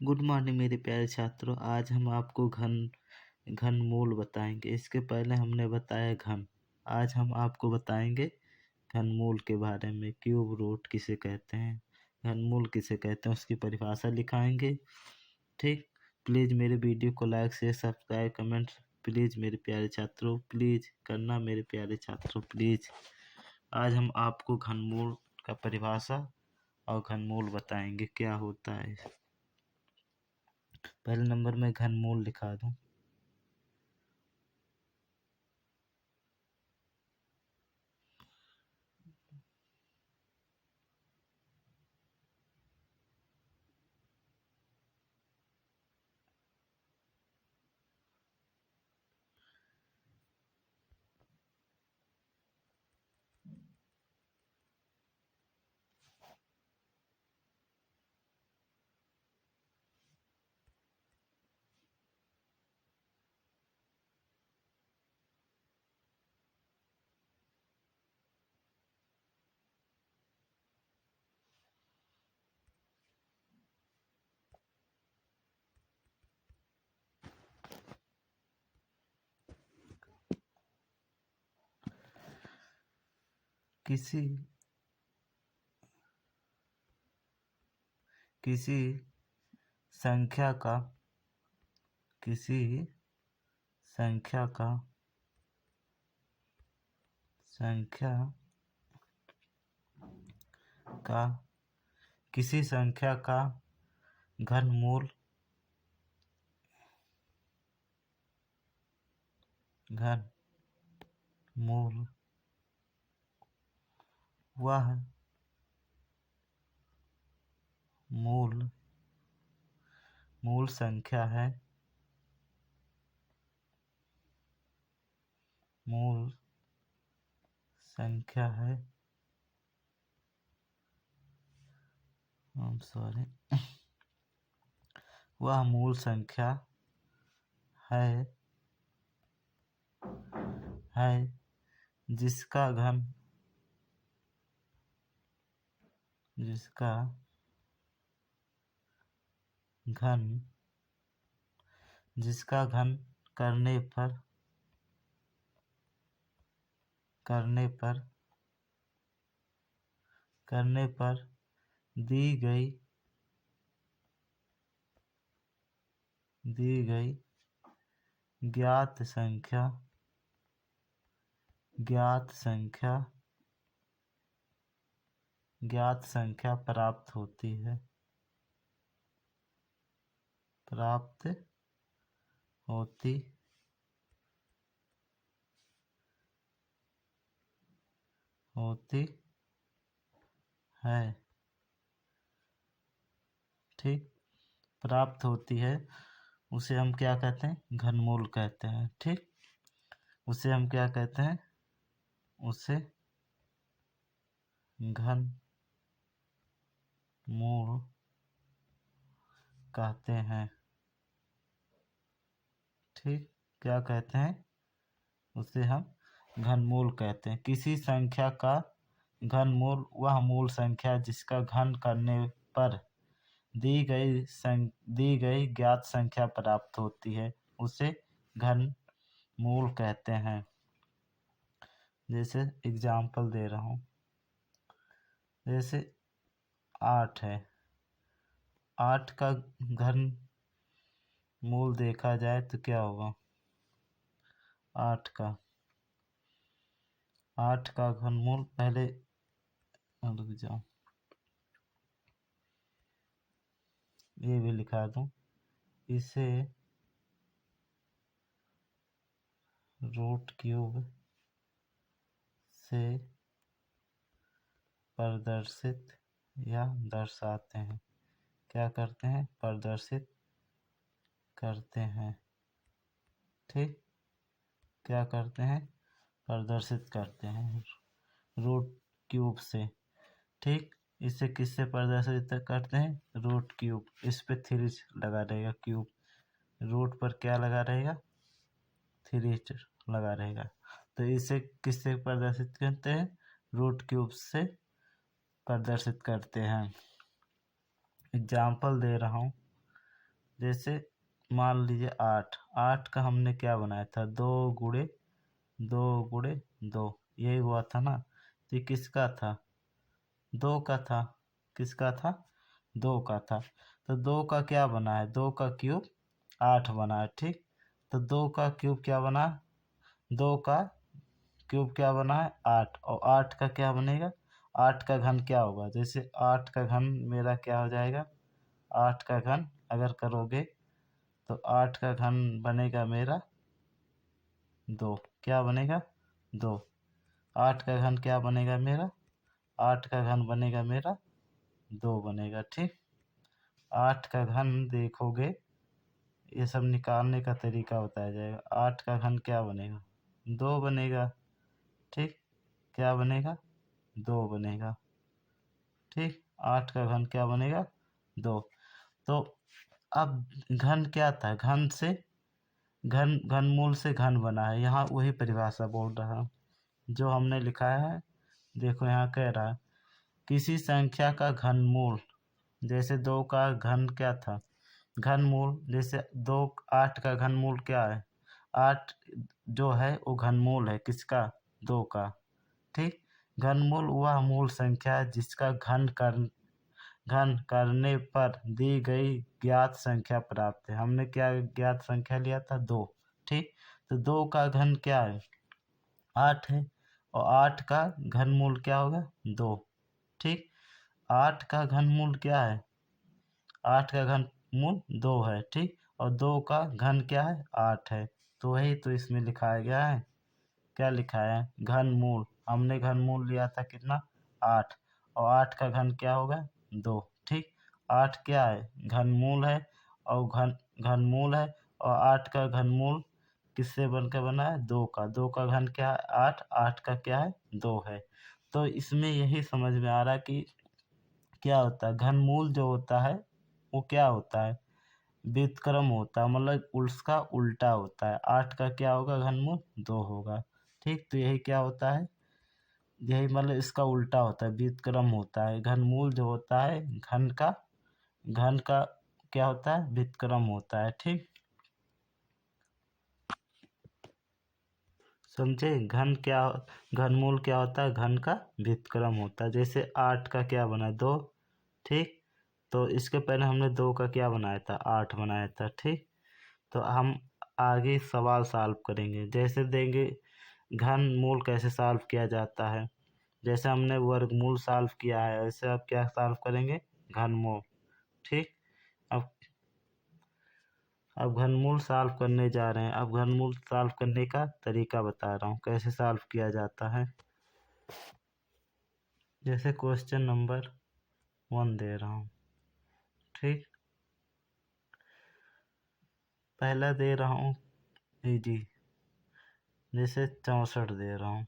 Good morning मेरे प्यारे छात्रों। आज हम आपको घनमूल बताएंगे। इसके पहले हमने बताया घन। आज हम आपको बताएंगे घनमूल के बारे में। क्यूब रूट किसे कहते हैं, घनमूल किसे कहते हैं, उसकी परिभाषा लिखाएंगे। ठीक। प्लीज़ मेरे वीडियो को like share subscribe comment please मेरे प्यारे छात्रों प्लीज़ करना मेरे प्यारे छात्रों प्लीज़। आज हम आपको घनमूल का परिभाषा और घनमूल बताएंगे क्या होता है। पहले नंबर में घनमूल लिखा दूं। किसी संख्या का किसी संख्या का घनमूल वह मूल संख्या है वह मूल संख्या है जिसका घन करने पर दी गई ज्ञात संख्या प्राप्त होती है। ठीक। प्राप्त होती है उसे हम क्या कहते हैं, घनमूल कहते हैं। ठीक। उसे हम क्या कहते हैं, उसे घनमूल कहते हैं। ठीक। क्या कहते हैं, उसे हम घनमूल कहते हैं। किसी संख्या का घनमूल वह मूल संख्या जिसका घन करने पर दी गई ज्ञात संख्या प्राप्त होती है, उसे घनमूल कहते हैं। जैसे एग्जाम्पल दे रहा हूँ, जैसे 8 है। 8 का घनमूल देखा जाए तो क्या होगा, 8 का घनमूल, पहले रुक जाओ ये भी लिखा दूं, इसे रूट क्यूब से प्रदर्शित या दर्शाते हैं। क्या करते हैं, प्रदर्शित करते हैं। ठीक। क्या करते हैं, प्रदर्शित करते हैं रूट क्यूब से। ठीक। इसे किससे प्रदर्शित करते हैं, रूट क्यूब। इस पे 3 लगा रहेगा, क्यूब रूट पर क्या लगा रहेगा, 3 लगा रहेगा। तो इसे किससे प्रदर्शित करते हैं, रूट क्यूब से प्रदर्शित करते हैं। एग्जाम्पल दे रहा हूँ, जैसे मान लीजिए 8, 8 का हमने क्या बनाया था, 2 गुणे 2, यही हुआ था ना। तो ये किसका था, 2 का था। किसका था, 2 का था। तो 2 का क्या बना है, 2 का क्यूब 8 बना है, ठीक। तो 2 का क्यूब क्या बना, 2 का क्यूब क्या बना है 8, और 8 का क्या बनेगा, 8 का घन क्या होगा, जैसे 8 का घन मेरा क्या हो जाएगा, 8 का घन अगर करोगे तो 8 का घन बनेगा मेरा 2। क्या बनेगा, 2। 8 का घन क्या बनेगा मेरा, 8 का घन बनेगा मेरा 2 बनेगा, ठीक। 8 का घन देखोगे, ये सब निकालने का तरीका बताया जाएगा। 8 का घन क्या बनेगा, 2 बनेगा, ठीक। क्या बनेगा, 2 बनेगा, ठीक। 8 का घन क्या बनेगा, 2। तो अब घन क्या था, घन से घन, घनमूल से घन बना है, यहाँ वही परिभाषा बोल रहा हूँ जो हमने लिखा है। देखो यहाँ कह रहा है किसी संख्या का घनमूल, जैसे 2 का घन क्या था, घनमूल जैसे 2, 8 का घनमूल क्या है, 8 जो है वो घनमूल है किसका, 2 का, ठीक। घनमूल वह मूल संख्या है जिसका घन करने पर दी गई ज्ञात संख्या प्राप्त है। हमने क्या ज्ञात संख्या लिया था, 2, ठीक। तो 2 का घन क्या है, 8 है, और 8 का घनमूल क्या होगा, 2, ठीक। 8 का घनमूल क्या है, 8 का घनमूल 2 है, ठीक। और 2 का घन क्या है, 8 है। तो वही तो इसमें लिखाया गया है, क्या लिखा है, घनमूल। हमने घनमूल लिया था कितना, 8, और 8 का घन क्या होगा, 2, ठीक। 8 क्या है, घनमूल है, और घनमूल है, और 8 का घनमूल किससे बनकर बना है, 2 का। 2 का घन क्या है, 8, 8 का क्या है, 2 है। तो इसमें यही समझ में आ रहा है कि क्या होता है, घनमूल जो होता है वो क्या होता है, व्युत्क्रम होता है, मतलब उसका उल्टा होता है। 8 का क्या होगा, घनमूल 2 होगा, ठीक। तो यही क्या होता है, यही मतलब इसका उल्टा होता है, व्युत्क्रम होता है। घनमूल जो होता है घन का क्या होता है, व्युत्क्रम होता है, ठीक। समझे, घनमूल क्या होता है, घन का व्युत्क्रम होता है। जैसे 8 का क्या बना, 2, ठीक। तो इसके पहले हमने 2 का क्या बनाया था, 8 बनाया था, ठीक। तो हम आगे सवाल सॉल्व करेंगे, जैसे देंगे घनमूल कैसे सॉल्व किया जाता है। जैसे हमने वर्गमूल सॉल्व किया है वैसे अब क्या सॉल्व करेंगे, घनमूल, ठीक। अब अब घनमूल सॉल्व करने जा रहे हैं। अब घनमूल सॉल्व करने का तरीका बता रहा हूँ कैसे सॉल्व किया जाता है। जैसे क्वेश्चन नंबर 1 दे रहा हूँ, ठीक। पहला दे रहा हूँ जी, जैसे 64 दे रहा हूँ,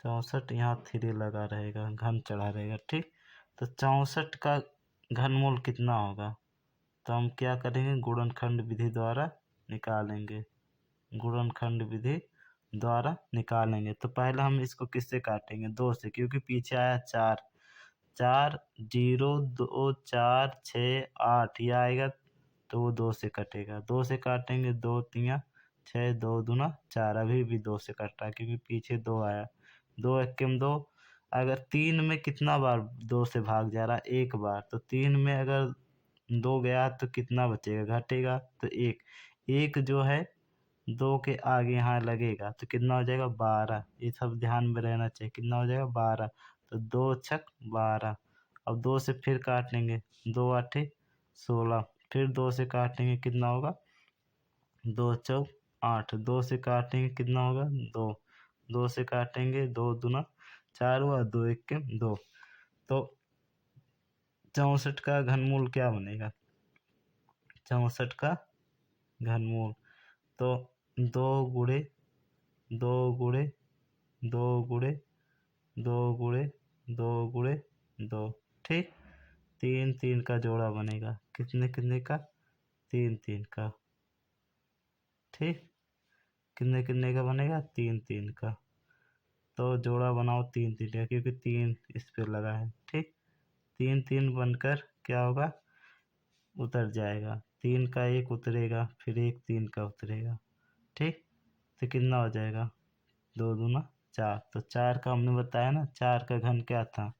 64 यहाँ 3 लगा रहेगा, घन चढ़ा रहेगा, ठीक। तो 64 का घनमूल कितना होगा, तो हम क्या करेंगे, गुणनखंड विधि द्वारा निकालेंगे, गुणनखंड विधि द्वारा निकालेंगे। तो पहले हम इसको किससे काटेंगे, 2 से, क्योंकि पीछे आया 4, 4 0 2 4 6 8 ये आएगा, तो वो 2 से कटेगा, 2 से काटेंगे, 2 3 6, 2 दूना 4, अभी भी 2 से कट रहा है क्योंकि पीछे 2 आया, 2 एक्के 2। अगर 3 में कितना बार 2 से भाग जा रहा है, एक बार, तो 3 में अगर 2 गया तो कितना बचेगा, घटेगा, तो 1, 1 जो है 2 के आगे यहाँ लगेगा तो कितना हो जाएगा, 12। ये सब ध्यान में रहना चाहिए, कितना हो जाएगा, 12। तो 2 छक 12। अब 2 से फिर काटेंगे, 2 आठे 16, फिर 2 से काटेंगे, कितना होगा, 2 चौक 8, 2 से काटेंगे कितना होगा, 2, 2 से काटेंगे, 2 दूना 4 हुआ, 2 एक्के 2। तो 64 का घनमूल क्या बनेगा, 64 का घनमूल, तो 2 गुणे 2 गुणे 2 गुणे 2 गुणे 2 गुणे 2, ठीक। 3 3 का जोड़ा बनेगा, कितने कितने का, 3 3 का, ठीक। कितने कितने का बनेगा, 3 3 का। तो जोड़ा बनाओ 3 3 का, क्योंकि 3 इस पे लगा है, ठीक। 3 3 बनकर क्या होगा, उतर जाएगा, 3 का 1 उतरेगा, फिर 1 3 का उतरेगा। ठीक, तो कितना हो जाएगा, 2 दूना 4। तो 4 का हमने बताया ना, 4 का घन क्या था,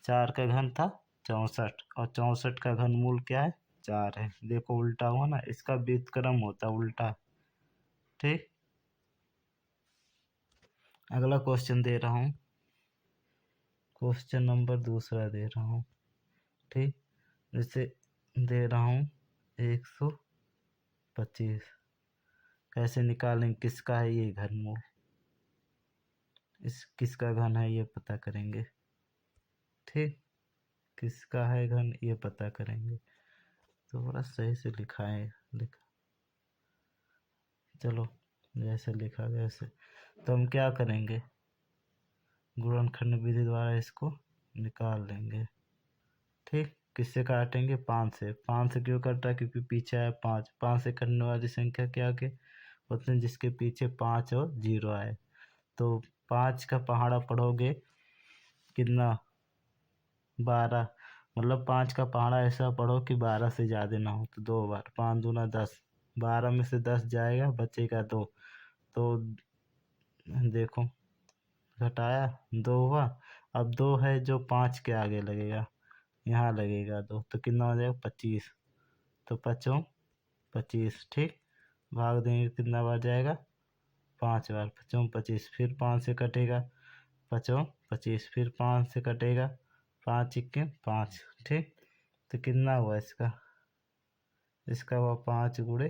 4 का घन था 64, और 64 का घनमूल क्या है, 4 है। देखो उल्टा हुआ ना, इसका व्युत्क्रम होता है उल्टा। ठीक, अगला क्वेश्चन दे रहा हूँ, क्वेश्चन नंबर दूसरा दे रहा हूँ। ठीक, जैसे दे रहा हूँ 125, कैसे निकालें, किसका है ये घनमूल, इस किसका घन है ये पता करेंगे। ठीक, किसका है घन ये पता करेंगे। थोड़ा सही से लिखा है, लिखा, चलो जैसे लिखा वैसे। तो हम क्या करेंगे, गुणनखंड विधि द्वारा इसको निकाल लेंगे। ठीक, किससे काटेंगे, 5 से। 5 से क्यों कट रहा है, क्योंकि पीछे है 5, 5 से कटने वाली संख्या क्या के होते हैं, जिसके पीछे 5 और 0 आए। तो 5 का पहाड़ा पढ़ोगे कितना, 12, मतलब 5 का पहाड़ा ऐसा पढ़ो कि 12 से ज़्यादा ना हो। तो 2 बार, 5 दूना 10, 12 में से 10 जाएगा, बचेगा 2। तो देखो घटाया 2 हुआ। अब 2 है जो 5 के आगे लगेगा, यहाँ लगेगा 2, तो कितना हो जाएगा, 25। तो 5 25। ठीक, भाग देंगे कितना बार जाएगा, 5 बार, 5 25, फिर 5 से कटेगा, 5 25, फिर 5 से कटेगा, 5 इक्के 5। ठीक, तो कितना हुआ इसका, इसका हुआ 5 गुणे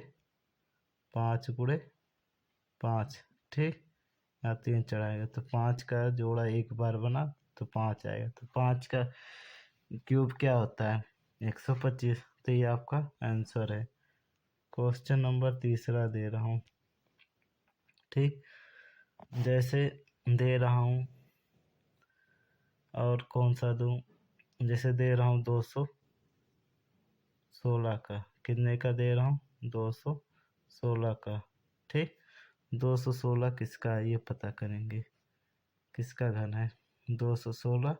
5 गुणे 5। ठीक, यहाँ 3 चढ़ाएगा, तो 5 का जोड़ा एक बार बना तो 5 आएगा। तो 5 का क्यूब क्या होता है, 125। तो ये आपका आंसर है। क्वेश्चन नंबर तीसरा दे रहा हूँ। ठीक, जैसे दे रहा हूँ, और कौन सा दूँ, जैसे दे रहा हूँ 216 का, कितने का दे रहा हूँ, 216 का। ठीक, 216 किसका है ये पता करेंगे, किसका घन है, 216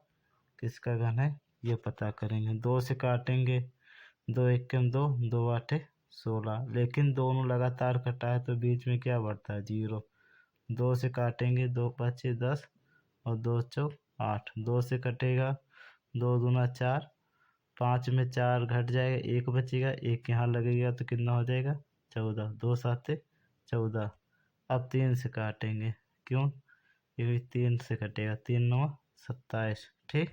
किसका घन है ये पता करेंगे। 2 से काटेंगे, 2 एकम 2, 2 आठे 16, लेकिन दोनों लगातार कटा है तो बीच में क्या बढ़ता है, 0। 2 से काटेंगे, 2 5 10, और 2 चौक 8, 2 से कटेगा, 2 दूना 4, 5 में 4 घट जाएगा, 1 बचेगा, 1 यहाँ लगेगा तो कितना हो जाएगा, 14, 2 7 14। अब 3 से काटेंगे, क्यों, क्योंकि 3 से कटेगा, 3 9 27। ठीक,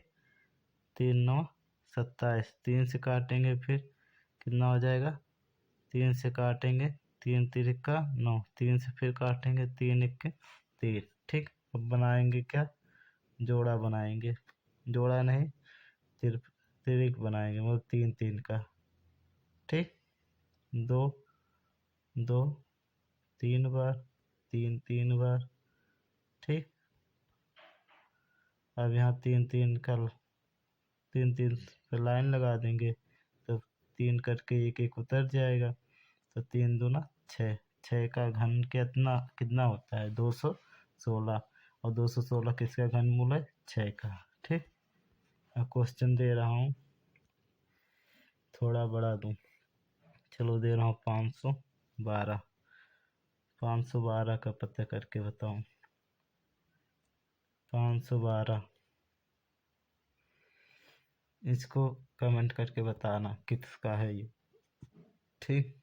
3 9 27, 3 से काटेंगे, फिर कितना हो जाएगा, 3 से काटेंगे, 3 तिरिका 9, 3 से फिर काटेंगे, 3 इक्के 3। ठीक, अब बनाएंगे क्या, जोड़ा बनाएंगे, जोड़ा नहीं सिर्फ तिरिक बनाएंगे, मतलब 3 3 का। ठीक, 2 2 3 बार, 3 3 बार। ठीक, अब यहाँ 3 3 का 3 3 पे लाइन लगा देंगे, तो 3 करके 1 1 उतर जाएगा। तो 3 दूना 6, 6 का घन कितना कितना होता है, 216, और 216 किसका घनमूल है, 6 का। ठीक, अब क्वेश्चन दे रहा हूँ, थोड़ा बड़ा दूँ, चलो दे रहा हूँ 512, 512 का पता करके बताऊँ, 512, इसको कमेंट करके बताना किसका है ये। ठीक,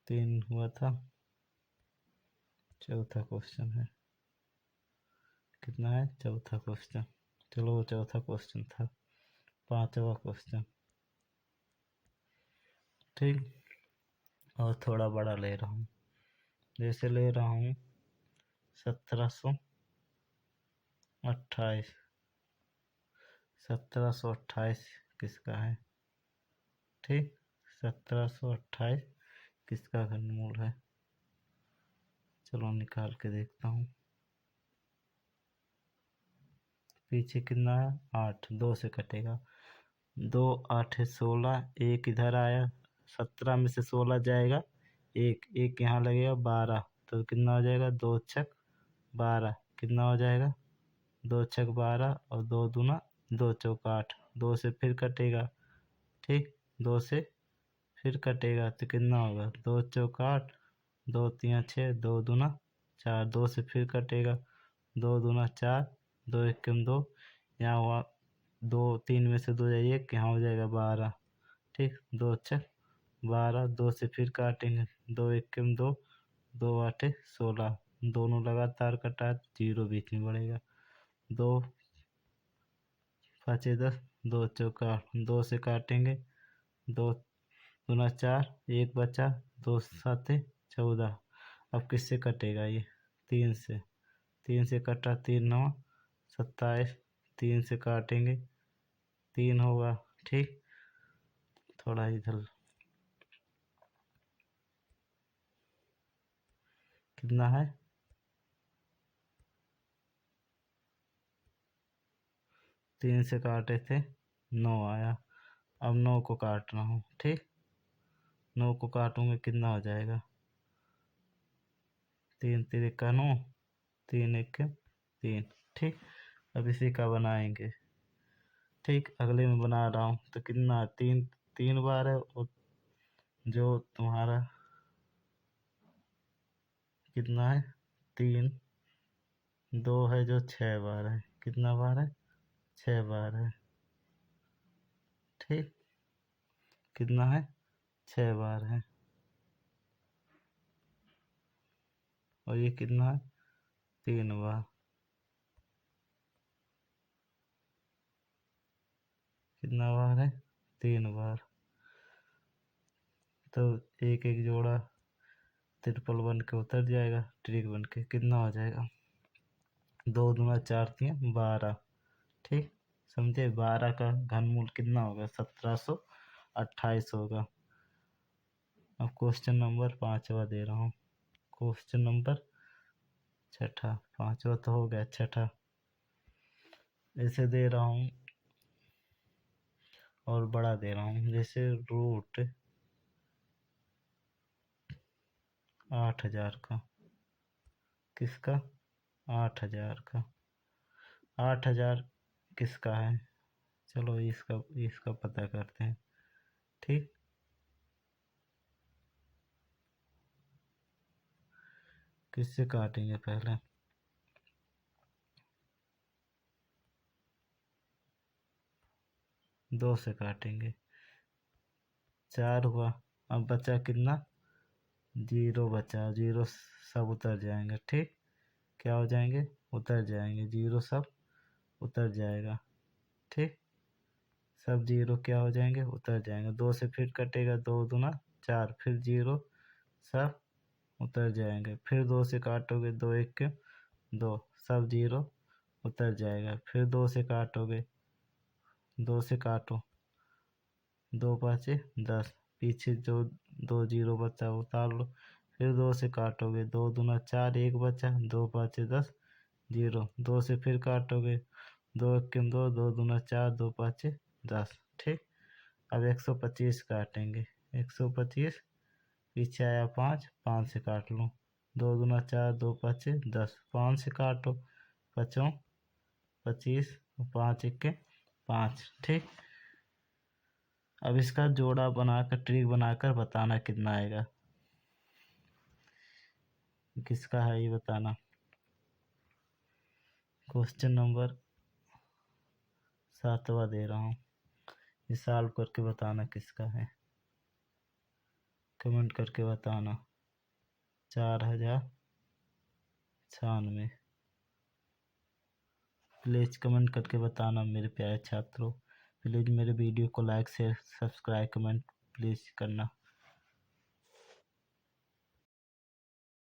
तीन हुआ था, चौथा क्वेश्चन है, कितना है, चौथा क्वेश्चन। चलो वो चौथा क्वेश्चन था, पांचवा क्वेश्चन। ठीक, और थोड़ा बड़ा ले रहा हूँ, जैसे ले रहा हूँ 1728, 1728 किसका है। ठीक, 1728 किसका घनमूल है, चलो निकाल के देखता हूँ। पीछे कितना है, 8, 2 से कटेगा, 2 8 16, 1 इधर आया, 17 में से 16 जाएगा, 1 1 यहाँ लगेगा, 12, तो कितना हो जाएगा, 2 छक 12, कितना हो जाएगा, 2 छक 12 और 2 दूना 2 चौक 8। 2 से फिर कटेगा, ठीक, 2 से फिर कटेगा तो कितना होगा, 2 चौक 8, 2 तिया 6, 2 दूना 4। 2 से फिर कटेगा, 2 दूना 4, 2 एकम 2, यहाँ हुआ 2, 3 में से 2 जाइए, यहाँ हो जाएगा 12, ठीक, 2 छक 12। 2 से फिर काटेंगे, 2 एकम 2, 2 8 16, दोनों लगातार कटा, 0 बीच में बढ़ेगा, 2 5 10, 2 चौका 2 से काटेंगे, 2 दूना 4, 1 बचा, 2 7 14। अब किससे कटेगा ये, 3 से, 3 से कटा, 3 9 27, 3 से काटेंगे, 3 होगा, ठीक, थोड़ा इधर कितना है, 3 से काटे थे 9 आया। अब 9 को काट रहा हूँ, ठीक, 9 को काटूंगे कितना हो जाएगा, 3 3 का 9, 3 1 3, ठीक। अब इसी का बनाएंगे, ठीक, अगले में बना रहा हूँ तो कितना, 3 3 बार है, और जो तुम्हारा कितना है, 3 2 है जो 6 बार है, कितना बार है, 6 बार है, ठीक, कितना है, 6 बार है। और ये कितना है, 3 बार, कितना बार है, 3 बार। तो एक एक जोड़ा ट्रिपल बन के उतर जाएगा, ट्रिक बन के कितना हो जाएगा, 2 दूना 4 तिया 12, ठीक, समझे, 12 का घनमूल कितना होगा, 1728 होगा। अब क्वेश्चन नंबर 5वां दे रहा हूँ, क्वेश्चन नंबर 6, 5वां तो हो गया, 6 ऐसे दे रहा हूँ, और बड़ा दे रहा हूँ, जैसे रूट 8000 का, किसका, 8000 का, 8000 किसका है, चलो इसका इसका पता करते हैं, ठीक, किससे काटेंगे पहले, 2 से काटेंगे, 4 हुआ। अब बचा कितना, 0 बचा, 0 सब उतर जाएंगे, ठीक, क्या हो जाएंगे, उतर जाएंगे, 0 सब उतर जाएगा, ठीक, सब 0 क्या हो जाएंगे, उतर जाएंगे। 2 से फिर कटेगा, 2 दूना 4, फिर 0 सब उतर जाएंगे, फिर 2 से काटोगे, 2 1 2, सब 0 उतर जाएगा, फिर 2 से काटोगे, 2 से काटो, 2 5 10, पीछे जो 2 0 बचा उतार लो, फिर 2 से काटोगे, 2 दूना 4, 1 बचा, 2 5 10 0, 2 से फिर काटोगे, 2 1 2, 2 दूना 4, 2 5 10, ठीक। अब 125 काटेंगे, 125, पीछे आया 5, 5 से काट लो, 2 दूना 4, 2 5 10, 5 से काटो, 5 25, 5 1 5, ठीक। अब इसका जोड़ा बनाकर, ट्रिक बनाकर बताना कितना आएगा, किसका है ये बताना। क्वेश्चन नंबर 7वां दे रहा हूँ, ये सॉल्व करके बताना किसका है, कमेंट करके बताना। 4096, प्लीज़ कमेंट करके बताना मेरे प्यारे छात्रों। प्लीज़ मेरे वीडियो को like share subscribe comment please करना।